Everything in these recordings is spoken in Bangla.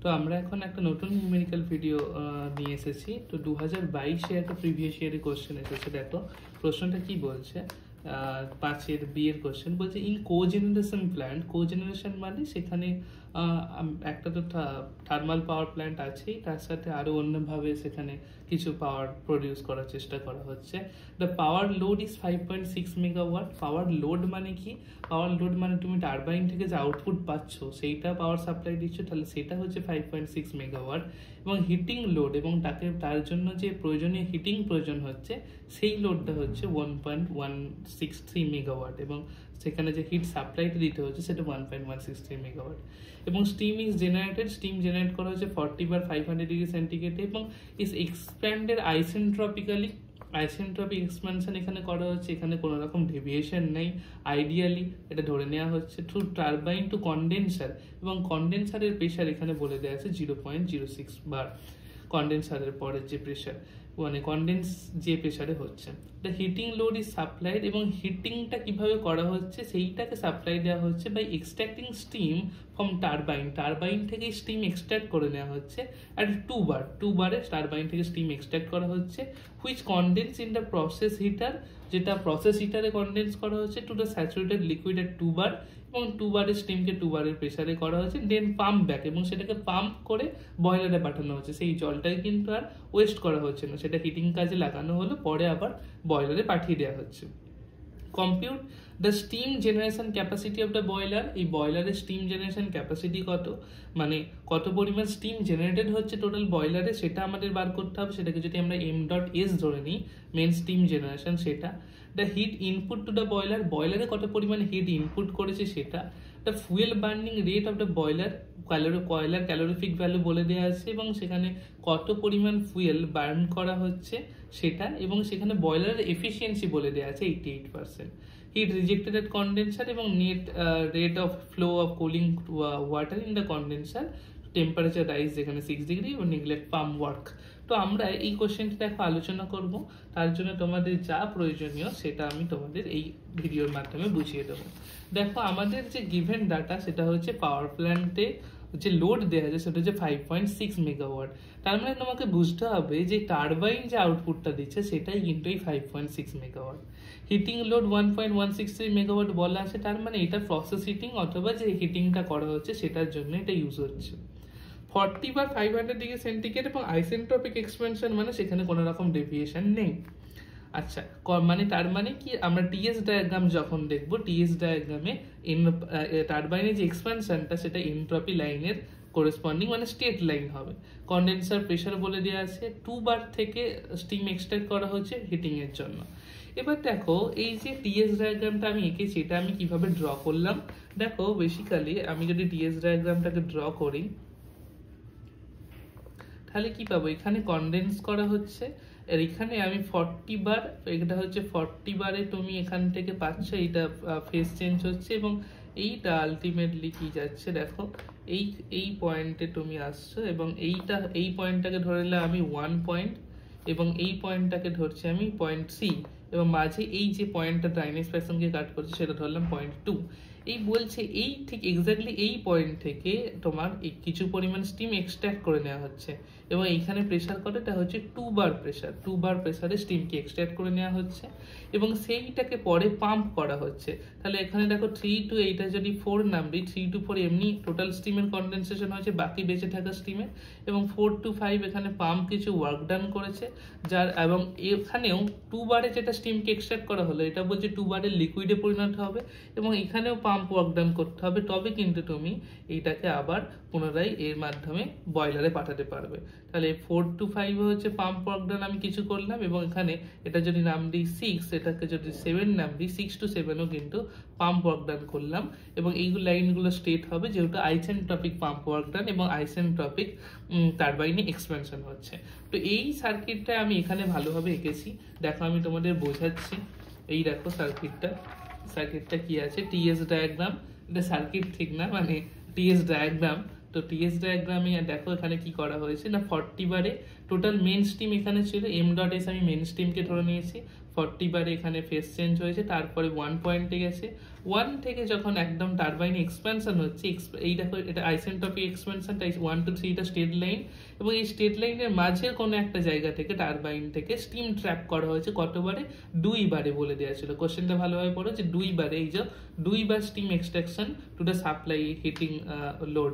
তো আমরা এখন একটা নতুন নিউমেরিক্যাল ভিডিও নিয়ে এসেছি। তো 2022-এ একটা প্রিভিয়াস ইয়ারের কোশ্চেন এসেছে। দেখো প্রশ্নটা কি বলছে, 5-এর বি এর কোশ্চেন বলছে, ইন কোজেনারেশন প্ল্যান্ট, কোজেনারেশন মানে সেখানে একটা তো থার্মাল পাওয়ার প্ল্যান্ট আছেই, তার সাথে আরো অন্যভাবে সেখানে কিছু পাওয়ার প্রডিউস করার চেষ্টা করা হচ্ছে। The power load is 5.6 megawatt. Power load মানে কি? পাওয়ার লোড মানে তুমি টারবাইন থেকে যে আউটপুট পাচ্ছ সেইটা পাওয়ার সাপ্লাই দিচ্ছ, তাহলে সেটা হচ্ছে 5.6 মেগাওয়াট। এবং হিটিং লোড এবং তার জন্য যে প্রয়োজনীয় হিটিং প্রয়োজন হচ্ছে সেই লোডটা হচ্ছে 1.163 মেগাওয়াট, এবং সেখানে যে হিট সাপ্লাইটা দিতে হচ্ছে সেটা 1.163 মেগাওয়াট। এবং steam is generated, steam generate করা হচ্ছে 40/500 ডিগ্রি সেন্টিগ্রেড এবং ইজ এক্সপ্যান্ডেড আইসেন্ট্রপিক্যালি। আইসেন্ট্রপিক এক্সপানশন এখানে করা হচ্ছে, এখানে কোনো রকম ডেভিয়েশন নেই। আইডিয়ালি এটা ধরে নেওয়া হচ্ছে থ্রু টারবাইন টু কন্ডেন্সার, এবং কন্ডেন্সারের প্রেশার এখানে বলে দেওয়া আছে 0.06 বার। কন্ডেন্সারের পরের যে প্রেশার মানে কন্ডেন্স যে প্রেশারে হচ্ছে। The heating load is supplied, এবং হিটিংটা কিভাবে করা হচ্ছে সেইটাকে সাপ্লাই দেওয়া হচ্ছে by extracting steam from turbine. Turbine থেকে স্টিম এক্সট্রাক্ট করে নেওয়া হচ্ছে আর 2 বারে টারবাইন থেকে স্টিম এক্সট্রাক্ট করা হচ্ছে, which condense in the process heater, যেটা প্রসেস হিটারে কন্ডেন্স করা হচ্ছে টু দ্য স্যাচুরেটেড লিকুইড এর 2 বার, এবং 2 বারের স্টিমকে 2 বারের প্রেসারে করা হচ্ছে, দেন পাম্প ব্যাক, এবং সেটাকে পাম্প করে বয়লারে পাঠানো হচ্ছে। সেই জলটাকে কিন্তু আর ওয়েস্ট করা হচ্ছে না, সেটা হিটিং কাজে লাগানো হলো, পরে আবার বয়লারে পাঠিয়ে দেওয়া হচ্ছে। Compute the steam generation capacity of the boiler. এই বয়লারের স্টিম জেনারেশন ক্যাপাসিটি কত, মানে কত পরিমাণ স্টিম জেনারেটেড হচ্ছে টোটাল বয়লারে, সেটা আমাদের বার করতে হবে। সেটাকে যদি আমরা m.s ধরে নিই, মেন স্টিম জেনারেশন, সেটা। The heat input to the boiler, বয়লারে কত পরিমাণ হিট ইনপুট করেছে সেটা। The fuel burning rate of the boiler, কয়লার ক্যালোরিফিক ভ্যালু বলে দেওয়া আছে, এবং সেখানে কত পরিমাণ ফুয়েল বার্ন করা হচ্ছে সেটা, এবং সেখানে বয়লারের এফিসিয়েন্সি বলে দেওয়া আছে 88%। হিট রিজেক্টেড এট কন্ডেন্সার, এবং net rate of flow of cooling water in the condenser, temperature rise যেখানে 6 ডিগ্রি, এবং নেগলেক্ট পাম্প ওয়ার্ক। তো আমরা এই কোশ্চেনটা দেখো আলোচনা করব, তার জন্য তোমাদের যা প্রয়োজনীয় সেটা আমি তোমাদের এই ভিডিওর মাধ্যমে বুঝিয়ে দেবো। দেখো আমাদের যে গিভেন ডাটা সেটা হচ্ছে পাওয়ার প্ল্যান্টে যে লোড দেওয়া আছে সেটা হচ্ছে 5.6 মেগাওয়াট। তার মানে তোমাকে বুঝতে হবে যে টারবাইন যে আউটপুটটা দিচ্ছে সেটাই কিন্তু এই 5.6 মেগাওয়াট। হিটিং লোড 1.163 মেগাওয়াট বলা আছে, তার মানে এটা প্রসেস হিটিং অথবা যে হিটিংটা করা হচ্ছে সেটার জন্য এটা ইউজ হচ্ছে। 40/500 ডিগ্রি সেন্টিগ্রেড এবং আইসেন্ট্রপিক এক্সপেনশন মানে সেখানে কোনো রকম ডেভিয়েশন নেই। আচ্ছা, মানে তার মানে কি, আমরা টিএস ডায়াগ্রাম যখন দেখব, টিএস ডায়াগ্রামে টারবাইনের যে এক্সপানশনটা সেটা এনট্রপি লাইনের করেসপন্ডিং মানে স্টেট লাইন হবে। কন্ডেন্সার প্রেসার বলে দেওয়া আছে, 2 বার থেকে স্টিম এক্সট্রাক্ট করা হচ্ছে হিটিং এর জন্য। এবার দেখো এই যে টিএস ডায়াগ্রামটা আমি এঁকেছি এটা আমি কিভাবে ড্র করলাম। দেখো বেসিক্যালি আমি যদি টিএস ডায়াগ্রামটাকে ড্র করি তাহলে কি পাবো, এখানে কন্ডেন্স করা হচ্ছে, আর এখানে আমি 40 বার, এটা হচ্ছে 40 বারে তুমি এখান থেকে পাচ্ছ, এইটা ফেজ চেঞ্জ হচ্ছে, এবং এইটা আলটিমেটলি কি যাচ্ছে দেখো এই পয়েন্টে তুমি আসছো, এবং এই পয়েন্টটাকে ধরে নিলাম আমি 1 পয়েন্ট, এবং এই পয়েন্টটাকে ধরছি আমি পয়েন্ট সি, এবং মাঝে এই যে পয়েন্টটা ড্রাইনেজ ফ্র্যাকশনকে কাট করছে সেটা ধরলাম পয়েন্ট 2। এই বলছে এই ঠিক এক্স্যাক্টলি এই পয়েন্ট থেকে তোমার কিছু পরিমাণ স্টিম এক্সট্রাক্ট করে নেওয়া হচ্ছে, এবং এইখানে প্রেসার কতটা হচ্ছে 2 বার প্রেসার, 2 বার প্রেসারে স্টিমকে এক্সট্রাক্ট করে নেওয়া হচ্ছে, এবং সেইটাকে পরে পাম্প করা হচ্ছে। তাহলে এখানে দেখো 3 to 8 যদি 4 নামবি, 3 to 4 এমনি টোটাল স্টিমের কন্ডেনসেশন হয়েছে বাকি বেঁচে থাকা স্টিমের, এবং 4 to 5 এখানে পাম্প কিছু ওয়ার্ক ডান করেছে যার, এবং এখানেও 2 বারে যেটা স্টিমকে এক্সট্রাক্ট করা হলো এটা বলছে 2 বারে লিকুইডে পরিণত হবে, এবং এখানেও পাম্প ওয়ার্ক ডান করতে হবে, তবে কিন্তু তুমি এইটাকে আবার পুনরায় এর মাধ্যমে বয়লারে পাঠাতে পারবে। তাহলে 4 to 5 হচ্ছে পাম্প ওয়ার্ক ডান আমি কিছু করলাম, এবং এখানে এটা যদি নাম দিই 6, এটাকে যদি 7 নাম দিই, 6 to 7ও কিন্তু পাম্প ওয়ার্ক ডান করলাম, এবং এইগুলো লাইনগুলো স্টেট হবে যেহেতু আইসেন্ট্রপিক পাম্প ওয়ার্ক ডান এবং আইসেন্ট্রপিক টারবাইনে এক্সপেনশন হচ্ছে। তো এই সার্কিটটা আমি এখানে ভালোভাবে এঁকেছি, দেখো আমি তোমাদের বোঝাচ্ছি। এই দেখো সার্কিটটা কি আছে, টিএস ডায়াগ্রাম, এটা সার্কিট ঠিক না, মানে টিএস ডায়াগ্রাম। তো টিএস ডায়াগ্রামে দেখো এখানে কি করা হয়েছে না, 40 বারে টোটাল মেন স্টিম এখানে ছিল, m.s আমি মেন স্টিমকে ধরে নিয়েছি, 40 বারে এখানে ফেজ চেঞ্জ হয়েছে, তারপরে 1 পয়েন্টে গেছে, 1 থেকে যখন একদম টারবাইনে এক্সপ্যানশন হচ্ছে, এই দেখো এটা আইসেন্ট্রপিক এক্সপ্যানশনটা 1 to 3 টা স্ট্রেট লাইন, এবং এই স্ট্রেট লাইনের মাঝের কোনো একটা জায়গা থেকে টারবাইন থেকে স্টিম ট্র্যাপ করা হয়েছে কতবারে, 2 বারে বলে দেওয়া ছিল। কোশ্চেনটা ভালোভাবে পড়ো যে 2 বারে, এই যে 2 বার steam extraction to the supply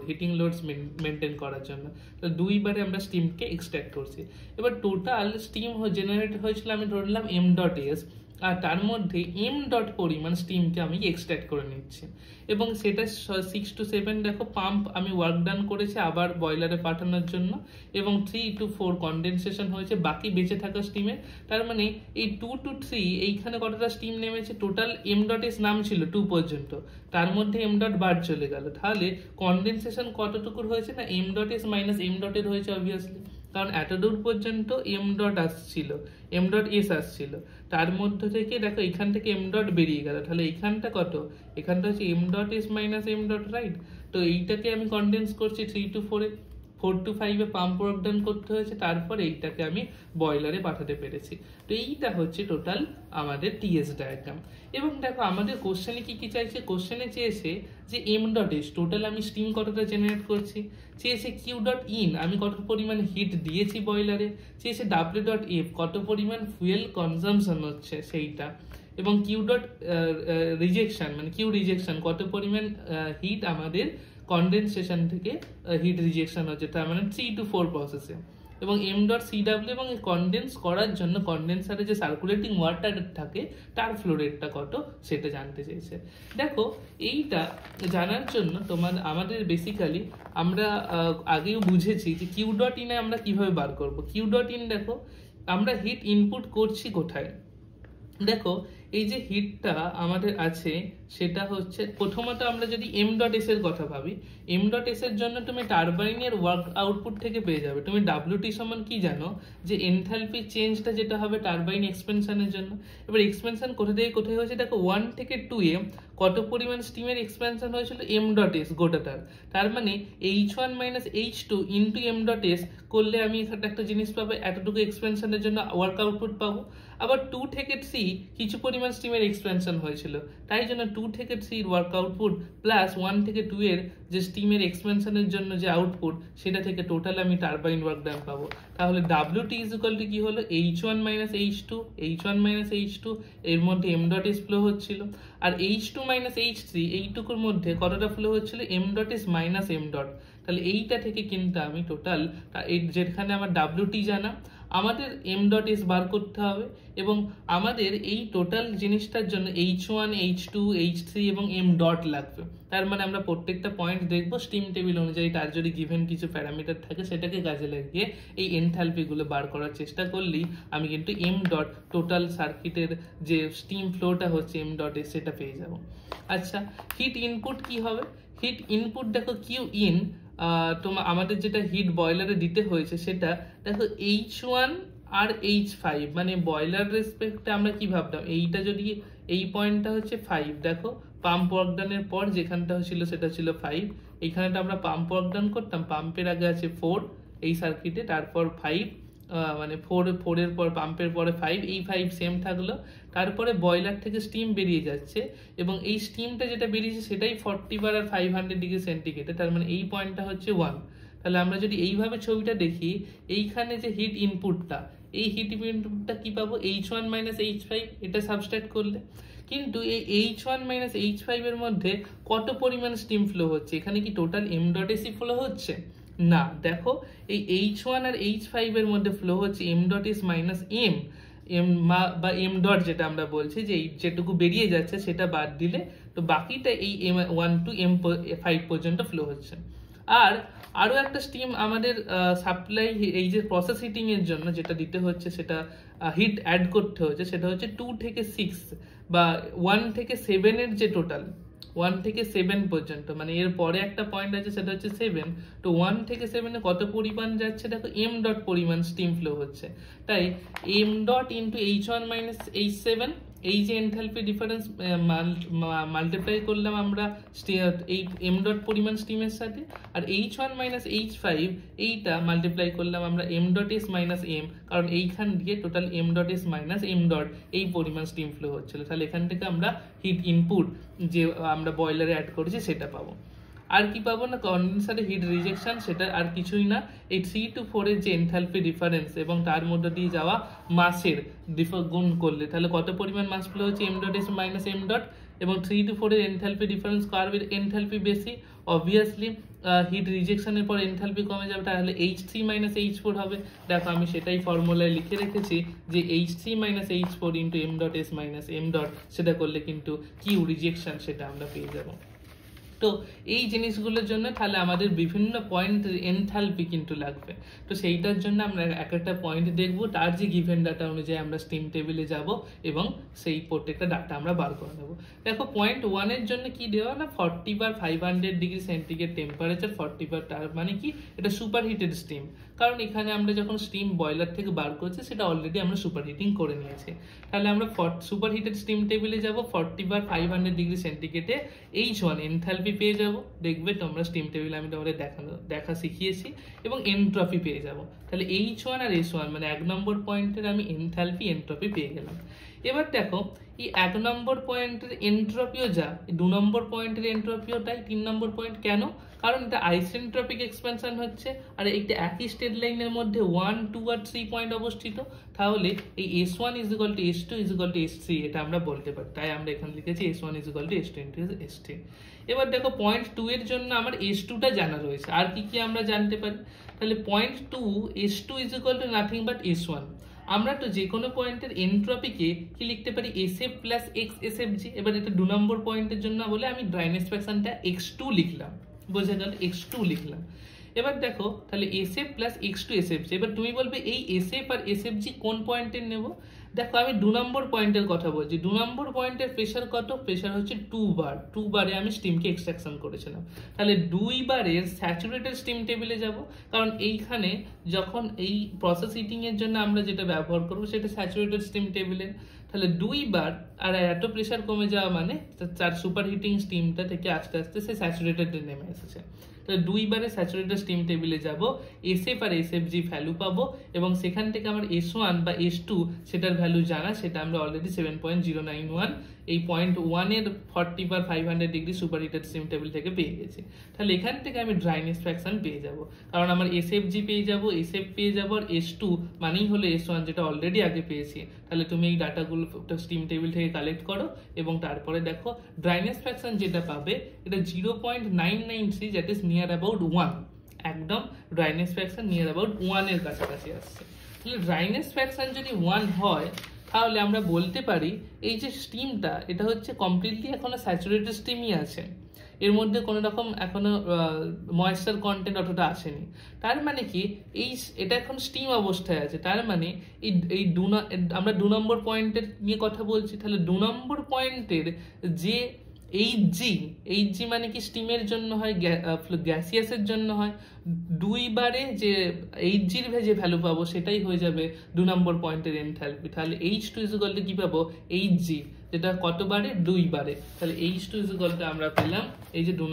heating loads maintain করার জন্য, তো 2 বারে আমরা স্টিমকে এক্সট্রাক্ট করছি। এবার টোটাল স্টিম জেনারেট হয়েছিল আমি ধরলাম m.s, আর তার মধ্যে m ডট পরিমাণ স্টিমকে আমি এক্সট্রাক্ট করে নিচ্ছি, এবং সেটা 6 to 7 দেখো পাম্প আমি ওয়ার্ক ডান করেছি আবার বয়লারে পাঠানোর জন্য, এবং 3 to 4 কনডেনসেশন হয়েছে বাকি বেঁচে থাকা স্টিমের। তার মানে এই 2 to 3 এইখানে কতটা স্টিম নেমেছে, টোটাল m.s নাম ছিল 2 পর্যন্ত, তার মধ্যে m ডট বার চলে গেল, তাহলে কনডেনসেশন কতটুকুর হয়েছে না m.s মাইনাস m.এর হয়েছে অবভিয়াসলি, কারণ এতদূর পর্যন্ত m.s আসছিল, তার মধ্যে থেকে দেখো এখান থেকে m ডট বেরিয়ে গেল, তাহলে এইখানটা কত, এখানটা হচ্ছে m.s minus m dot, right? তো এইটাকে আমি কনডেন্স করছি 3 to 4 A, 4 to 5 A pump work done করতে হয়েছে, তারপর এইটাকে আমি বয়লারে পাঠাতে পেরেছি। তো এইটা হচ্ছে টোটাল আমাদের টিএস ডায়াগ্রাম। এবং দেখো আমাদের কোশ্চেনে কি কি চাইছে, কোশ্চেনে চেয়েছে যে m.s টোটাল আমি স্টিম কতটা জেনারেট করছি, চেয়েছে q.in আমি কত পরিমাণ হিট দিয়েছি বয়লারে, চেয়েছে w.f কত পরিমাণ ফুয়েল কনজাম্পশন হচ্ছে সেইটা, এবং q.rejection মানে q রিজেকশন কত পরিমাণ হিট আমাদের কনডেনসেশন থেকে হিট রিজেকশন হচ্ছে, তার মানে 3 to 4 প্রসেসে, এবং m.cw এবং কনডেন্স করার জন্য কনডেন্সারে যে সার্কুলেটিং ওয়াটার থাকে তার ফ্লো রেটটা কত সেটা জানতে চেয়েছে। দেখো এইটা জানার জন্য আমাদের বেসিক্যালি আমরা আগেও বুঝেছি যে q.in এ আমরা কিভাবে বার করব। q.in দেখো আমরা হিট ইনপুট করছি কোথায়, দেখো এই যে হিটটা আমাদের আছে সেটা হচ্ছে প্রথমত আমরা যদি m.s এর কথা ভাবি, m.s এর জন্য তুমি টারবাইনের ওয়ার্ক আউটপুট থেকে পেয়ে যাবে, তুমি wt সমান কি জানো যে এনথালপি চেঞ্জটা যেটা হবে টারবাইন এক্সপেনশনের জন্য। এবার এক্সপেনশন কোথা থেকে কোথায় হয়েছে দেখো 1 থেকে 2 এ কত পরিমাণ স্টিমের এক্সপেনশন হয়েছিল m.s গোটাটার, তার মানে h1 minus h2 into m.s করলে আমি এখানে একটা জিনিস পাবো, এতটুকু এক্সপেনশনের জন্য ওয়ার্ক আউটপুট পাবো। আবার 2 থেকে 3 কিছু পরিমাণ স্টিমের এক্সপেনশন হয়েছিল, তাই জন্য 2 থেকে 3 এর ওয়ার্ক আউটপুট প্লাস 1 থেকে 2 এর যে স্টিমের এক্সপেনশনের জন্য যে আউটপুট সেটা থেকে টোটাল আমি টারবাইন ওয়ার্ক ডান পাবো। তাহলে wt ইজ ইকুয়াল টু কি হলো h1 মাইনাস h2 এর মধ্যে m.s ফ্লো হচ্ছিল, আর h2 মাইনাস h3 এইটুকুর মধ্যে কতটা ফ্লো হচ্ছিল m.s মাইনাস m ডট, তাহলে এইটা থেকে কিন্তু আমি টোটাল যেখানে আমার wt জানা আমাদের m.s বার করতে হবে, এবং আমাদের এই টোটাল জিনিসটার জন্য h1 h2 h3 এবং m ডট লাগবে। তার মানে আমরা প্রত্যেকটা পয়েন্ট দেখবো স্টিম টেবিল অনুযায়ী, তার যদি গিভেন কিছু প্যারামিটার থাকে সেটাকে কাজে লাগিয়ে এই এনথালপি গুলো বার করার চেষ্টা করলেই আমি কিন্তু m ডট টোটাল সার্কিটের যে স্টিম ফ্লোটা হচ্ছে m.s সেটা পেয়ে যাব। আচ্ছা, হিট ইনপুট কি হবে, হিট ইনপুট দেখো q.in আমাদের যেটা হিট বয়লারে দিতে হয়েছে সেটা দেখো h1 আর h5, মানে বয়লার রেসপেক্টে আমরা কি ভাবতাম, এইটা যদি এই পয়েন্টটা হচ্ছে 5, দেখো পাম্প ওয়ার্কডানের পর যেখানটা ছিল সেটা ছিল 5, এইখানেটা আমরা পাম্প ওয়ার্কডান করতাম, পাম্পের আগে আছে 4 এই সার্কিটে, তারপর 5 মানে 4 এর পর পাম্পের পরে 5, এই 5 সেম থাকলো, তারপরে বয়লার থেকে স্টিম বেরিয়ে যাচ্ছে, এবং এই স্টিমটা যেটা বেরিয়েছে সেটাই 40 বার আর 500 ডিগ্রি সেন্টিগ্রেডে, তার মানে এই পয়েন্টটা হচ্ছে 1। তাহলে আমরা যদি এইভাবে ছবিটা দেখি, এইখানে যে হিট ইনপুটটা, এই হিট ইনপুটটা কি পাবো h1 মাইনাস h5, এটা সাবস্ট্রাক্ট করলে, কিন্তু এই h1 মাইনাস h5 এর মধ্যে কত পরিমাণ স্টিম ফ্লো হচ্ছে, এখানে কি টোটাল m.s ফ্লো হচ্ছে না, দেখো এই h1 আর h5 এর মধ্যে ফ্লো হচ্ছে m.s মাইনাস m বা m ডট, যেটা আমরা বলছি যে যেটুকু বেরিয়ে যাচ্ছে সেটা বাদ দিলে তো বাকিটা এই m1 to m5 পর্যন্ত ফ্লো হচ্ছে। আর আরো একটা স্টিম আমাদের সাপ্লাই এই যে প্রসেস হিটিং এর জন্য যেটা দিতে হচ্ছে, সেটা হিট অ্যাড করতে হচ্ছে, সেটা হচ্ছে 2 থেকে 6 বা 1 থেকে 7 এর যে টোটাল 1 থেকে 7 পর্যন্ত, মানে এর পরে একটা পয়েন্ট আছে সেটা হচ্ছে 7, তো 1 থেকে 7 এ কত পরিমাণ যাচ্ছে দেখো m ডট পরিমাণ স্টিম ফ্লো হচ্ছে, তাই m dot into h1 minus h7 এই যে এনথালপি ডিফারেন্স মাল্টিপ্লাই করলাম আমরা এই এম ডট পরিমাণ স্টিমের সাথে, আর H1 মাইনাস H5 এইটা মাল্টিপ্লাই করলাম আমরা M dot S minus M, কারণ এইখান দিয়ে total M dot S minus M dot এই পরিমাণ স্টিম ফ্লো হচ্ছিল। তাহলে এখান থেকে আমরা হিট ইনপুট যে আমরা বয়লারে অ্যাড করেছি সেটা পাবো। আর কি পাবো না, কন্ডেন্সারে হিট রিজেকশন, সেটা আর কিছুই না, এই 3 to 4 এর যে এনথালপি ডিফারেন্স এবং তার মধ্যে দিয়ে যাওয়া মাসের গুণ করলে তাহলে কত পরিমাণ মাস ফ্লো হচ্ছে M dot S minus M dot, এবং 3 to 4 এর এনথালপি ডিফারেন্স কার্ভের এনথালপি বেশি, অবভিয়াসলি হিট রিজেকশনের পর এনথালপি কমে যাবে, তাহলে H3 মাইনাস H4 হবে। দেখো আমি সেটাই ফর্মুলায় লিখে রেখেছি যে H3 minus H4 into M dot S minus M dot, সেটা করলে কিন্তু কিউ রিজেকশন সেটা আমরা পেয়ে যাবো। তো এই জিনিসগুলোর জন্য তাহলে আমাদের বিভিন্ন পয়েন্ট এনথালপি কিন্তু লাগবে, তো সেইটার জন্য আমরা এক একটা পয়েন্ট দেখব, তার যে গিভেন ডাটা অনুযায়ী আমরা স্টিম টেবিলে যাব এবং সেই প্রত্যেকটা ডাটা আমরা বার করে নেব। দেখো পয়েন্ট 1 এর জন্য কি দেওয়া না, 40 বার 500 ডিগ্রি সেন্টিগ্রেড টেম্পারেচার, 40 বার, তার মানে কি এটা সুপার হিটেড স্টিম, কারণ এখানে আমরা যখন স্টিম বয়লার থেকে বার করছি সেটা অলরেডি আমরা সুপার হিটিং করে নিয়েছি। তাহলে আমরা সুপার হিটেড স্টিম টেবিলে যাব, 40 বার 500 ডিগ্রি সেন্টিগ্রেডে H1 এনথালপি পেয়ে যাব, দেখবে তোমরা স্টিম টেবিলে আমি তোমাদের দেখা শিখিয়েছি, এবং এনট্রপি পেয়ে যাব। তাহলে H1 আর S1 মানে 1 নম্বর পয়েন্টের আমি এনথালপি এনট্রপি পেয়ে গেলাম। এবার দেখো এই 1 নম্বর পয়েন্টের এনট্রপিও যা, 2 নম্বর পয়েন্টের এনট্রপিও তাই, 3 নম্বর পয়েন্ট কেন, কারণ এটা আইসেন্ট্রপিক এক্সপেনশন হচ্ছে, আর এইটা একই স্টেট লাইনের মধ্যে 1, 2 আর 3 পয়েন্ট অবস্থিত, তাহলে এই S1 is equal to S2 is equal to S3 এটা আমরা বলতে পারি, তাই আমরা এখানে লিখেছি S1 is equal to S2 into S3। এবার দেখো পয়েন্ট 2 এর জন্য আমার S2টা জানা রয়েছে, আর কি কি আমরা জানতে পারি, তাহলে point 2 S2 is equal to nothing but S1। আমরা তো যে কোনো পয়েন্টের এনট্রপিকে কি লিখতে পারি, SF প্লাস এক্স SFG। এবার এটা 2 নম্বর পয়েন্টের জন্য বলে আমি ড্রাইনেস ফ্র্যাকশনটা X2 লিখলাম, বোঝা গেল, X2 লিখলাম। এবার দেখো তাহলে SF প্লাস X2 SFG, এবার তুমি বলবে এই SF আর SFG কোন পয়েন্টের নেব, দেখো আমি 2 নম্বর পয়েন্টের কথা বলছি, 2 নম্বর পয়েন্টের প্রেশার কত, প্রেশার হচ্ছে 2 বার, 2 বারে আমি স্টিমকে এক্সট্রাকশন করেছিলাম, তাহলে 2 বারের স্যাচুরেটেড স্টিম টেবিলে যাব, কারণ এইখানে যখন এই প্রসেস হিটিং এর জন্য আমরা যেটা ব্যবহার করবো সেটা স্যাচুরেটেড স্টিম টেবিলে, তাহলে 2 বার আর এত প্রেশার কমে যাওয়া মানে তার সুপার হিটিং স্টিমটা থেকে আস্তে আস্তে সে স্যাচুরেটেডে নেমে এসেছে, তাহলে 2 বারে স্যাচুরেটেড স্টিম টেবিলে যাব, SF আর SFG ভ্যালু পাবো, এবং সেখান থেকে আমার S1 বা S2 সেটার ভ্যালু জানা, সেটা আমরা অলরেডি 7.091 এই পয়েন্ট 1 এর 40 বার 500 degree super heated steam table থেকে পেয়ে গেছি। তাহলে এখান থেকে আমি ড্রাইনেস ফ্র্যাকশন পেয়ে যাব, কারণ আমার SFG পেয়ে যাব, SF পেয়ে যাব, আর S2 মানেই হলো S1 যেটা অলরেডি আগে পেয়েছি। তাহলে তুমি এই ডাটাগুলো স্টিম টেবিল থেকে কালেক্ট করো, এবং তারপরে দেখো ড্রাইনেস ফ্র্যাকশন যেটা পাবে এটা 0.993, দ্যাট ইজ নিয়ার অ্যাবাউট 1, একদম ড্রাইনেস ফ্র্যাকশন নিয়ার অ্যাবাউট 1 এর কাছাকাছি আসছে। তাহলে ড্রাইনেস ফ্র্যাকশন যদি 1 হয় তাহলে আমরা বলতে পারি এই যে স্টিমটা এটা হচ্ছে কমপ্লিটলি এখনো স্যাচুরেটেড স্টিমই আছে, এর মধ্যে কোনো রকম এখনো ময়েশ্চার কন্টেন্ট অতটা আসেনি, তার মানে কি এটা এখন স্টিম অবস্থায় আছে, তার মানে এই আমরা 2 নম্বর পয়েন্টের নিয়ে কথা বলছি, তাহলে 2 নম্বর পয়েন্টের যে Hg মানে কি স্টিমের জন্য হয়, গ্যাসিয়াসের জন্য হয়, 2 বারে যে Hgর যে ভ্যালু পাবো সেটাই হয়ে যাবে 2 নম্বর পয়েন্টের এনথালপি, তাহলে H2 ইজ ইকুয়াল টু কি পাবো, Hg, যেটা কত বারে, 2 বারে, তাহলে H2 ইজ ইকুয়াল টু আমরা পেলাম এই যে 2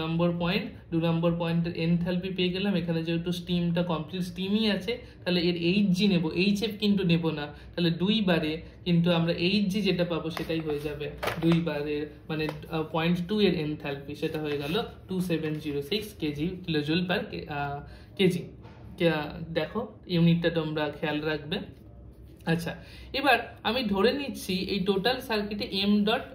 নম্বর পয়েন্টের এনথালপি পেয়ে গেলাম। এখানে যেহেতু স্টিমটা কমপ্লিট স্টিমই আছে তাহলে এর Hg নেব, HF কিন্তু নেব না, তাহলে 2 বারে কিন্তু আমরা Hg যেটা পাবো সেটাই হয়ে যাবে 2 বারের মানে পয়েন্ট 2 এর এনথালপি, সেটা হয়ে গেল 2706 কিলোজুল পার কেজি। দেখো ইউনিটটা তোমরা খেয়াল রাখবে। আচ্ছা, এবার আমি ধরে নিচ্ছি এই টোটাল সার্কিটে m dot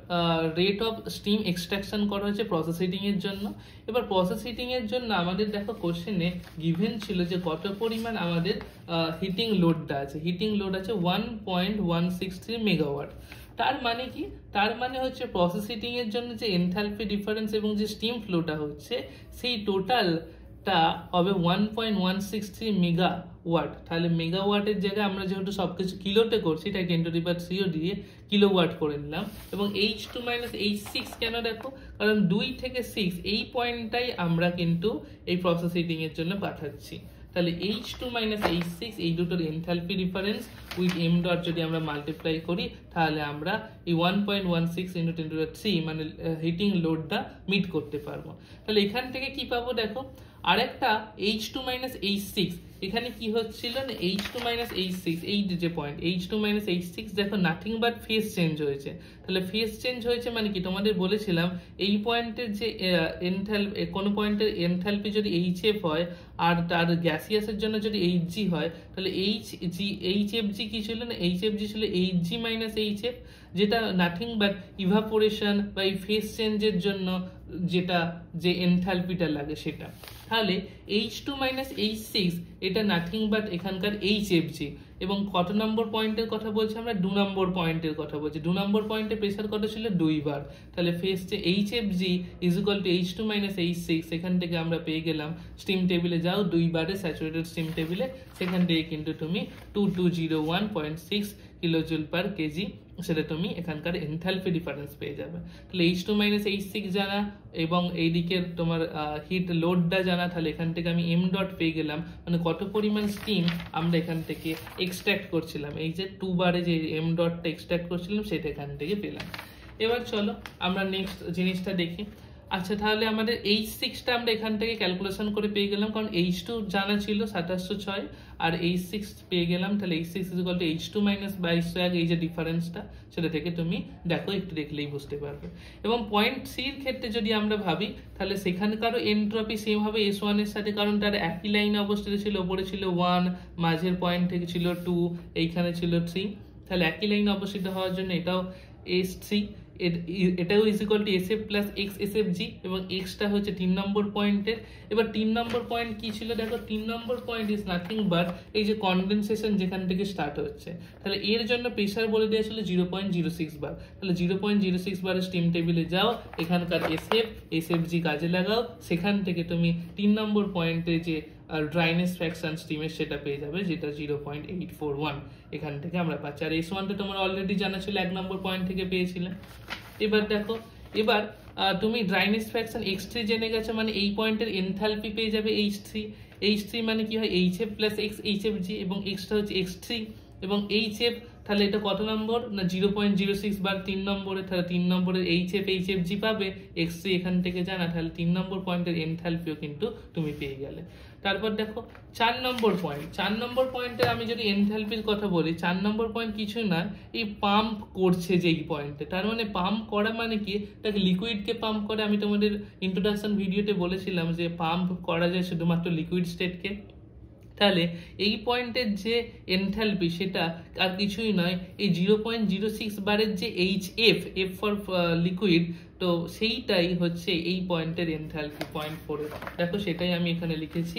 rate of steam extraction করা হয়েছে প্রসেস হিটিং এর জন্য। এবার প্রসেস হিটিং এর জন্য আমাদের দেখো কোশ্চেনে গিভেন ছিল যে কত পরিমাণ আমাদের হিটিং লোডটা আছে, হিটিং লোড আছে 1.163 মেগাওয়াট। তার মানে কি, তার মানে হচ্ছে প্রসেস হিটিং এর জন্য যে এনথালপি ডিফারেন্স এবং যে স্টিম ফ্লোটা হচ্ছে সেই টোটালটা হবে 1.163 মেগাওয়াট। তাহলে মেগাওয়াটের জায়গায় আমরা যেহেতু সবকিছু কিলোতে করছি তাই 10³ দিয়ে কিলোওয়াট করে নিলাম। এবং H2 - H6 কেন দেখো, কারণ 2 থেকে 6 এই পয়েন্টটাই আমরা কিন্তু এই প্রসেস হিটিং এর জন্য পাঠাচ্ছি। তাহলে H2 মাইনাস H6 এই দুটোর enthalpy difference with m dot যদি আমরা মাল্টিপ্লাই করি তাহলে আমরা এই 1.16 ইন্টু 10⁻³ মানে হিটিং লোডটা মিট করতে পারবো। তাহলে এখান থেকে কি পাবো দেখো, আরেকটা H2 মাইনাস H6 এখানে কি হচ্ছিল না, H2 মাইনাস H6 এই যে পয়েন্ট H2 মাইনাস H6 দেখো নাথিং বাট ফেজ চেঞ্জ হয়েছে। তাহলে ফেজ চেঞ্জ হয়েছে মানে কি, তোমাদের বলেছিলাম এই পয়েন্টের যে এনথালপি, কোনো পয়েন্টের এনথালপি যদি HF হয় আর তার গ্যাসিয়াসের জন্য যদি Hg হয় তাহলে HFG কি ছিল না, HFG ছিল Hg মাইনাস HF, যেটা নাথিং বাট ইভাপোরেশন বা এই ফেজ চেঞ্জের জন্য যেটা যে এনথালপিটা লাগে সেটা। তাহলে H2 মাইনাস H6 এটা নাথিং বাট এখানকার HFG, এবং কত নম্বর পয়েন্টের কথা বলছি আমরা, 2 নম্বর পয়েন্টের কথা বলছি। 2 নম্বর পয়েন্টে প্রেসার কত ছিল, 2 বার। তাহলে ফেজ যে HFG is equal two H2 minus H6, সেখান থেকে আমরা পেয়ে গেলাম, স্টিম টেবিলে যাও 2 বারে স্যাচুরেটেড স্টিম টেবিলে, সেখান থেকে কিন্তু তুমি 2201.6 কিলোজুল পার কেজি সেটা তুমি এখানকার এনথালপি ডিফারেন্স পেয়ে যাবে। তাহলে H2 মাইনাস H6 জানা এবং এইদিকে তোমার হিট লোডটা জানা, তাহলে এখান থেকে আমি m ডট পেয়ে গেলাম, মানে কত পরিমাণ স্টিম আমরা এখান থেকে এক্সট্রাক্ট করছিলাম, এই যে 2 বারে যে m ডটটা এক্সট্রাক্ট করছিলাম সেটা এখান থেকে পেলাম। এবার চলো আমরা নেক্সট জিনিসটা দেখি। আচ্ছা, তাহলে আমাদের H6টা আমরা এখান থেকে ক্যালকুলেশন করে পেয়ে গেলাম, কারণ H2 জানা ছিল 2706 আর H6 পেয়ে গেলাম। তাহলে H6 is equal two H2 minus 2201, এই যে ডিফারেন্সটা সেটা থেকে তুমি দেখো, একটু দেখলেই বুঝতে পারবে। এবং পয়েন্ট সির ক্ষেত্রে যদি আমরা ভাবি তাহলে সেখানকারও এনট্রপি সেম হবে S1 এর সাথে, কারণ তার একই লাইনে অবস্থিত ছিল, ওপরে ছিল 1, মাঝের পয়েন্ট থেকে ছিল 2, এইখানে ছিল 3, তাহলে একই লাইনে অবস্থিত হওয়ার জন্য এটাও S3, এটাও is equal two SF plus X SFG, এবং Xটা হচ্ছে 3 নম্বর পয়েন্টের। এবার 3 নম্বর পয়েন্ট কি ছিল দেখো, 3 নম্বর পয়েন্ট ইজ নাথিং বাট এই যে কনডেনসেশন যেখান থেকে স্টার্ট হচ্ছে, তাহলে এর জন্য প্রেসার বলে দেওয়া ছিল 0.06 বার। তাহলে 0.06 বারে স্টিম টেবিলে যাও, এখানকার SF SFG কাজে লাগাও, সেখান থেকে তুমি 3 নম্বর পয়েন্টে যে ড্রাইনেস ফ্র্যাকশন স্টিমের সেটা পেয়ে যাবে, যেটা 0.841 এখান থেকে আমরা পাচ্ছি। আর S1টা তোমার অলরেডি জানা ছিল, 1 নম্বর পয়েন্ট থেকে পেয়েছিলে। এবার দেখো, এবার তুমি ড্রাইনেস ফ্র্যাকশন X3 জেনে গেছো, মানে এই পয়েন্টের এনথালপি পেয়ে যাবে H3 মানে কি হয় HF প্লাস X HFG, এবং Xটা হচ্ছে X3 এবং HF, তাহলে এটা কত নম্বর না 0.06 বার 3 নম্বরে, তাহলে 3 নম্বরের HF HFG পাবে, X3 এখান থেকে জানা, তাহলে 3 নম্বর পয়েন্টের এনথালপিও কিন্তু তুমি পেয়ে গেলে। তারপর দেখো 4 নম্বর পয়েন্ট, 4 নম্বর পয়েন্টে আমি যদি এনথালপির কথা বলি, 4 নম্বর পয়েন্ট কিছু না, এই পাম্প করছে যে এই পয়েন্টে, তার মানে পাম্প করা মানে কি, এটাকে লিকুইডকে পাম্প করে। আমি তোমাদের ইন্ট্রোডাকশন ভিডিওতে বলেছিলাম যে পাম্প করা যায় শুধুমাত্র লিকুইড স্টেটকে। তাহলে এই পয়েন্টের যে এনথালপি সেটা আর কিছুই নয়, এই 0.06 বারের যে HF, F ফর লিকুইড, তো সেইটাই হচ্ছে এই পয়েন্টের এনথালপি 0.4। দেখো সেটাই আমি এখানে লিখেছি,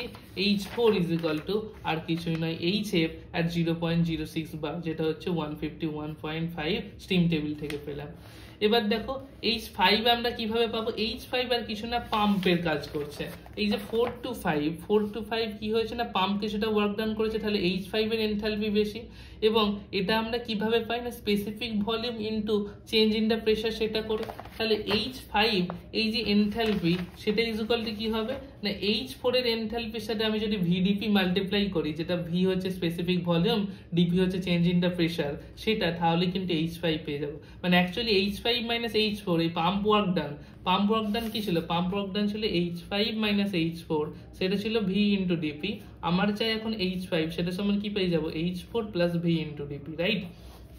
H4 ইজ ইকুয়াল টু আর কিছুই নয় HF at 0.06 বার, যেটা হচ্ছে 151.5 স্টিম টেবিল থেকে পেলাম। এবার দেখো H5 আমরা কিভাবে পাবো, H5 আর কিছু না, পাম্পের কাজ করছে। এই যে 4 to 5 কি হয়েছে না, পাম্প কিছুটা ওয়ার্ক ডান করেছে, তাহলে H5 এর এনথালপি বেশি। এবং এটা আমরা কিভাবে পাই না, specific volume into change in the pressure সেটা করে। তাহলে H5 এই যে এনথালপি সেটা ইজ ইকুয়াল টু কি হবে না, H4 এর এনথালপির সাথে আমি যদি VDP মাল্টিপ্লাই করি, যেটা V হচ্ছে স্পেসিফিক ভলিউম, DP হচ্ছে চেঞ্জ ইন দ্য প্রেসার সেটা, তাহলে কিন্তু H5 পেয়ে যাবো। মানে অ্যাকচুয়ালি H5 মাইনাস H4, এই পাম্প ওয়ার্ক ডান কি ছিল, পাম্প ওয়ার্ক ডান ছিল H5 মাইনাস H4, সেটা ছিল V ইন্টু DP। আমার চাই এখন H5, সেটা সমান কি পেয়ে যাবো, H4 plus V into DP, right.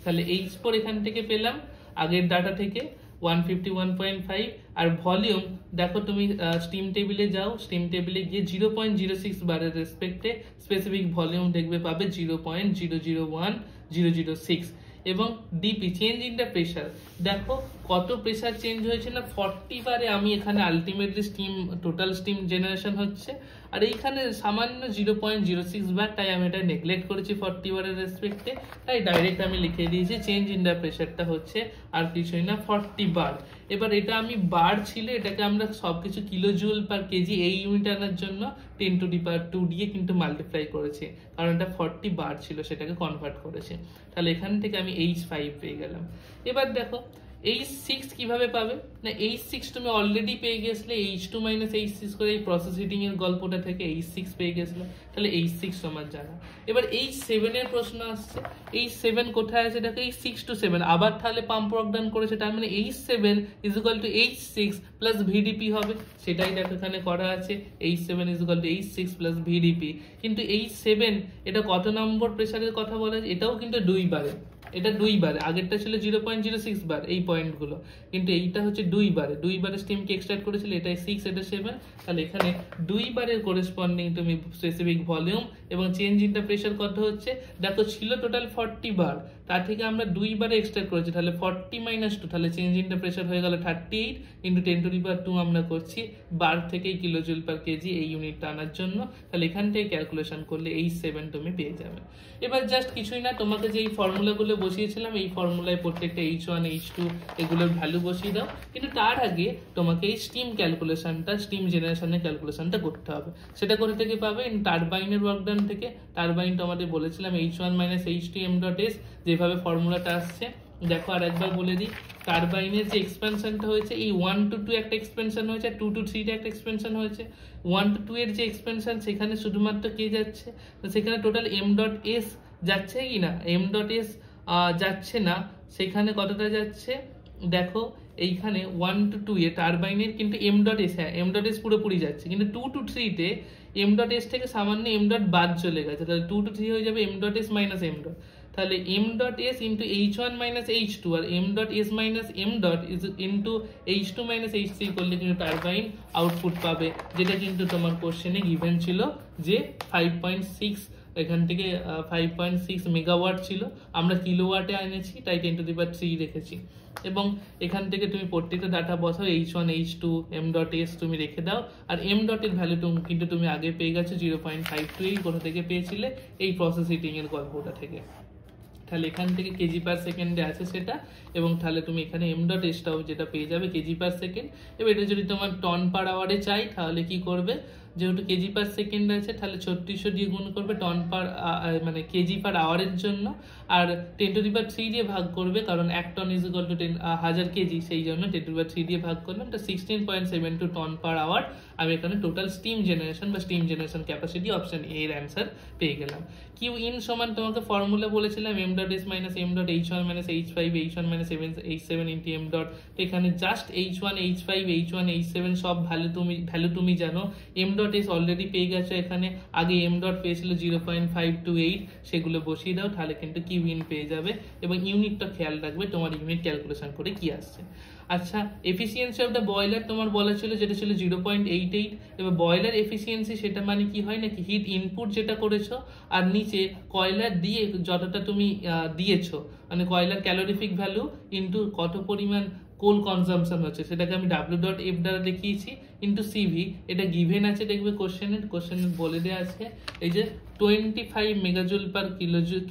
তাহলে H4 এখান থেকে পেলাম আগের ডাটা থেকে 151.5, আর ভলিউম দেখো তুমি স্টিম টেবিলে যাও, স্টিম টেবিলে গিয়ে 0.06 বারের রেসপেক্টে স্পেসিফিক ভলিউম দেখবে পাবে 0.001006, এবং DP change in the pressure, দেখো কত প্রেসার চেঞ্জ হয়েছে না 40 বারে। আমি এখানে ultimately steam total steam generation হচ্ছে, আর এইখানে সামান্য 0.06 বার, তাই আমি এটা নেগলেক্ট করেছি 40 বারের রেসপেক্টে, তাই ডাইরেক্ট আমি লিখে দিয়েছি চেঞ্জ ইন দ্য প্রেসারটা হচ্ছে আর কিছুই না 40 বার। এবার এটা আমি বার ছিল, এটাকে আমরা সবকিছু কিলোজুল পার কেজি এই ইউনিট আনার জন্য 10 to the power 2 দিয়ে কিন্তু মাল্টিপ্লাই করেছি, কারণ এটা 40 বার ছিল সেটাকে কনভার্ট করেছে। তাহলে এখান থেকে আমি H5 পেয়ে গেলাম। এবার দেখো H6 কিভাবে পাবে না, H6 তুমি অলরেডি পেয়ে গেছিলে H2 - H6 করে এই প্রসেস হিটিং এর গল্পটা থেকে H6 পেয়ে গেছিলে, তাহলে H6 সমান জানা। এবার H7 এর প্রশ্ন আসছে, H7 কোথায় আছে দেখো, H6 to 7 আবার তাহলে পাম্প ওয়ার্ক ডান করেছে, তার মানে H7 = H6 প্লাস VDP হবে, সেটাই দেখো এখানে করা আছে, H7 = H6 প্লাস VDP। কিন্তু H7 এটা কত নম্বর প্রেসারের কথা বলা আছে, এটাও কিন্তু 2 বারে, এটা 2 বারে, আগেরটা ছিল 0.06 বার এই পয়েন্টগুলো, কিন্তু এইটা হচ্ছে 2 বারে, 2 বারে স্টিমকে এক্সট্রাক্ট করেছিল, এটা 6 এটা 7, তাহলে এখানে 2 বারের করেসপন্ডিং তুমি স্পেসিফিক ভলিউম এবং চেঞ্জ ইন দ্য প্রেসার কত হচ্ছে দেখো, ছিল টোটাল 40 বার, তার থেকে আমরা 2 বারে এক্সট্রাক্ট করেছি, তাহলে 40 - 2, তাহলে চেঞ্জ ইন দ্য প্রেসার হয়ে গেল 38 × 10⁻²। আমরা করছি বার থেকে কিলোজুল পার কেজি এই ইউনিটটা আনার জন্য, তাহলে এখান থেকে ক্যালকুলেশন করলে H7 তুমি পেয়ে যাবে। এবার জাস্ট কিছুই না, তোমাকে যে এই ফর্মুলাগুলো বসিয়েছিলাম এই ফর্মুলায় প্রত্যেকটা H1 H2 এগুলোর ভ্যালু বসিয়ে দাও, কিন্তু তার আগে তোমাকে এই স্টিম ক্যালকুলেশনটা, স্টিম জেনারেশনের ক্যালকুলেশনটা করতে হবে। সেটা করে থেকে পাবে টারবাইনের ওয়ার্ক ডান থেকে। টারবাইন তো আমাদের বলেছিলাম H1 - H2 m.s, যেভাবে ফর্মুলাটা আসছে দেখো আর একবার বলে দিই, টারবাইনের যে এক্সপেনশনটা হয়েছে, এই 1 to 2 একটা এক্সপেনশন হয়েছে, 2 to 3 একটা এক্সপেনশন হয়েছে। 1 to 2 এর যে এক্সপেনশন সেখানে শুধুমাত্র কে যাচ্ছে, সেখানে টোটাল m.s যাচ্ছে কি না, m.s যাচ্ছে না, সেখানে কতটা যাচ্ছে দেখো, এইখানে 1 to 2 এ টারবাইনের কিন্তু m.s, হ্যাঁ m.s পুরোপুরি যাচ্ছে, কিন্তু 2 to 3 তে m.s থেকে সামান্য m. বাদ চলে গেছে, তাহলে 2 to 3 হয়ে যাবে m.s minus m. তাহলে m.s into H1 - H2 আর m.s minus m. into H2 - H3 করলে কিন্তু টারবাইন আউটপুট পাবে, যেটা কিন্তু তোমার কোশ্চেনে গিভেন ছিল যে 5.6, এখান থেকে 5.6 মেগাওয়াট ছিল, আমরা কিলোওয়াটে এনেছি তাই 10⁻³ রেখেছি। এবং এখান থেকে তুমি প্রত্যেকটা ডাটা বসাও, H1 H2 m.s তুমি রেখে দাও, আর m. এর ভ্যালু কিন্তু তুমি আগে পেয়ে গেছো 0.528, কোথা থেকে পেয়েছিলে এই প্রসেস হিটিং এর গল্পটা থেকে, তাহলে এখান থেকে কেজি পার সেকেন্ডে আছে সেটা, এবং তাহলে তুমি এখানে m.sটাও যেটা পেয়ে যাবে কেজি পার সেকেন্ড। এবার এটা যদি তোমার টন পার আওয়ারে চাই তাহলে কি করবে, যেহেতু কেজি পার সেকেন্ড আছে তাহলে 3600 দিয়ে গুণ করবে টন পার মানে কেজি পার আওয়ারের জন্য, আর 10⁻³ দিয়ে ভাগ করবে, কারণ 1 টন = 1000 কেজি, সেই জন্য 10⁻³ দিয়ে ভাগ করলাম, তো 16.72 টন পার আওয়ার আমি এখানে টোটাল স্টিম জেনারেশন বা steam generation capacity option A এর অ্যান্সার পেয়ে গেলাম। কিউ ইন সমান তোমাকে ফর্মুলা বলেছিলাম m.s minus m. H1 - H5 H1 - H7 into m. এখানে just H1 H5 H1 H7 সব ভ্যালু তুমি জানো, m.s অলরেডি পেয়ে গেছো, এখানে আগে m. পেয়েছিল 0.528, সেগুলো বসিয়ে দাও, তাহলে কিন্তু কিউ ইন পেয়ে যাবে, এবং ইউনিটটা খেয়াল রাখবে তোমার ইউনিট ক্যালকুলেশন করে কি আসছে। আচ্ছা, এফিসিয়েন্সি অফ দ্য বয়লার তোমার বলা ছিল, যেটা ছিল 0.88, এবার বয়লার এফিসিয়েন্সি সেটা মানে কি হয় নাকি, হিট ইনপুট যেটা করেছো আর নিচে কয়লার দিয়ে যতটা তুমি দিয়েছো, মানে কয়লার ক্যালোরিফিক ভ্যালু ইনটু কত পরিমাণ কোল কনজাম্পশন হচ্ছে, সেটাকে আমি W.F দ্বারা দেখিয়েছি ইনটু CV, এটা গিভেন আছে, দেখবে কোশ্চেনে বলে দেওয়া আছে, এই যে 25 megajoule per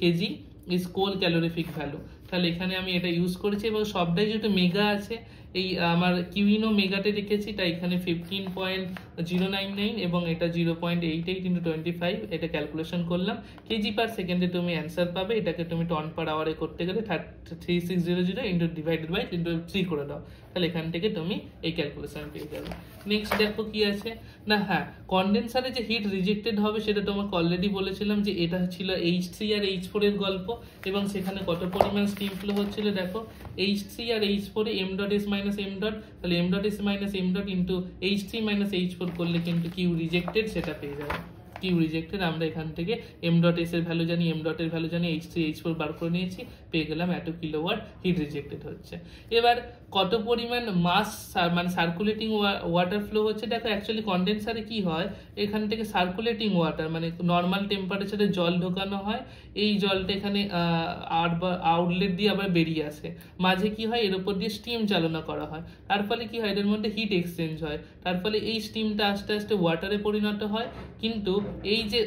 kg is coal calorific value, তাহলে এখানে আমি এটা ইউজ করেছি, এবং সবটাই যেহেতু মেগা আছে, এই আমার কিউইনও মেগাতে রেখেছি, তাই এখানে 15.099 এবং এটা 0.88 × 25, এটা ক্যালকুলেশন করলাম, কেজি পার সেকেন্ডে তুমি অ্যান্সার পাবে, এটাকে তুমি টন পার আওয়ারে করতে গেলে 3600 ইন্টু ডিভাইডেড বাই 3 করে দাও, তাহলে এখান থেকে তুমি এই ক্যালকুলেশন পেয়ে যাবে। নেক্সট দেখো কি আছে না, হ্যাঁ কন্ডেন্সারে যে হিট রিজেক্টেড হবে সেটা তোমাকে অলরেডি বলেছিলাম যে এটা ছিল H3 আর H4 এর গল্প, এবং সেখানে কত পরিমাণ স্টিম ফ্লো হচ্ছিল দেখো, H3 আর H4 এ m.s minus m. তাহলে m.s minus m. Into H3 - H4 করলে কিন্তু কিউ রিজেক্টেড সেটা পেয়ে যাবে। কিউ রিজেক্টেড আমরা এখান থেকে m.s এর ভ্যালু জানি, m. এর ভ্যালু জানি, H3 H4 বার করে নিয়েছি, পেয়ে গেলাম এত কিলোওয়াট হিট রিজেক্টেড হচ্ছে। এবার কত পরিমাণ মাস মানে সার্কুলেটিং ওয়াটার ফ্লো হচ্ছে দেখো, অ্যাকচুয়ালি কন্ডেন্সারে কি হয়, এখান থেকে সার্কুলেটিং ওয়াটার মানে নর্মাল টেম্পারেচারে জল ঢোকানো হয়, এই জলটা এখানে আউটলেট দিয়ে আবার বেরিয়ে আসে, মাঝে কি হয় এর উপর দিয়ে স্টিম চালনা করা হয়, তার ফলে কি হয় এদের মধ্যে হিট এক্সচেঞ্জ হয়, তার ফলে এই স্টিমটা আস্তে আস্তে ওয়াটারে পরিণত হয়, কিন্তু এই যে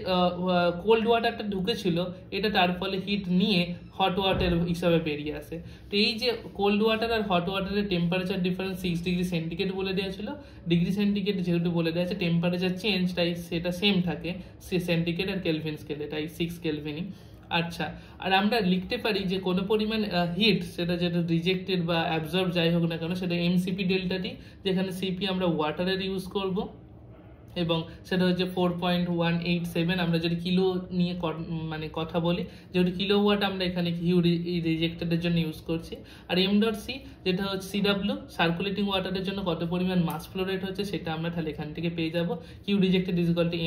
কোল্ড ওয়াটারটা ঢুকেছিল এটা তার ফলে হিট নিয়ে হট ওয়াটার হিসাবে বেরিয়ে আসে। তো এই যে কোল্ড ওয়াটার আর হট ওয়াটারের টেম্পারেচার ডিফারেন্স 6 ডিগ্রি সেন্টিগ্রেড বলে দেওয়া ছিল, ডিগ্রি সেন্টিগ্রেড যেহেতু বলে দেওয়া আছে, টেম্পারেচার চেঞ্জ তাই সেটা সেম থাকে সেন্টিগ্রেড আর কেলভিন স্কেলে, তাই 6 কেলভিনই। আচ্ছা, আর আমরা লিখতে পারি যে কোনো পরিমাণ হিট, সেটা যেটা রিজেক্টেড বা অ্যাবজর্ব যাই হোক না কেন, সেটা এমসিপি ডেল্টাটি, যেখানে সিপি আমরা ওয়াটারের ইউজ করব, এবং সেটা হচ্ছে 4.187। আমরা যদি কিলো নিয়ে মানে কথা বলি, যেহেতু কিলোওয়াট আমরা এখানে কিউ রিজেক্টেডের জন্য ইউজ করছি। আর এম ডট সি, যেটা হচ্ছে সিডাব্লিউ সার্কুলেটিং ওয়াটারের জন্য কত পরিমাণ মাস ফ্লো রেট হচ্ছে, সেটা আমরা তাহলে এখান থেকে পেয়ে যাব। Q rejected is equal to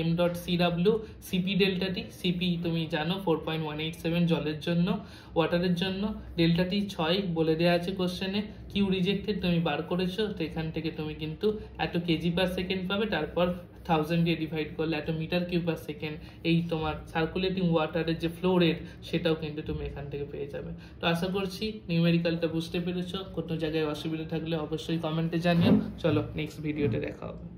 M dot CW CP delta T. CP তুমি জানো 4.187 জলের জন্য, ওয়াটারের জন্য। ডেল্টাটি 6 বলে দেওয়া আছে কোশ্চেনে। কিউ রিজেক্টেড তুমি বার করেছো, তো এখান থেকে তুমি কিন্তু এত কেজি পার সেকেন্ড পাবে, তারপর 1000 দিয়ে ডিভাইড করলে এত মিটার কিউব পার সেকেন্ড, এই তোমার সার্কুলেটিং ওয়াটারের যে ফ্লো রেট, সেটাও কিন্তু তুমি এখান থেকে পেয়ে যাবে। তো আশা করছি নিউমেরিক্যালটা বুঝতে পেরেছো। কোনো জায়গায় অসুবিধা থাকলে অবশ্যই কমেন্টে জানিও। চলো নেক্সট ভিডিওতে দেখা হবে।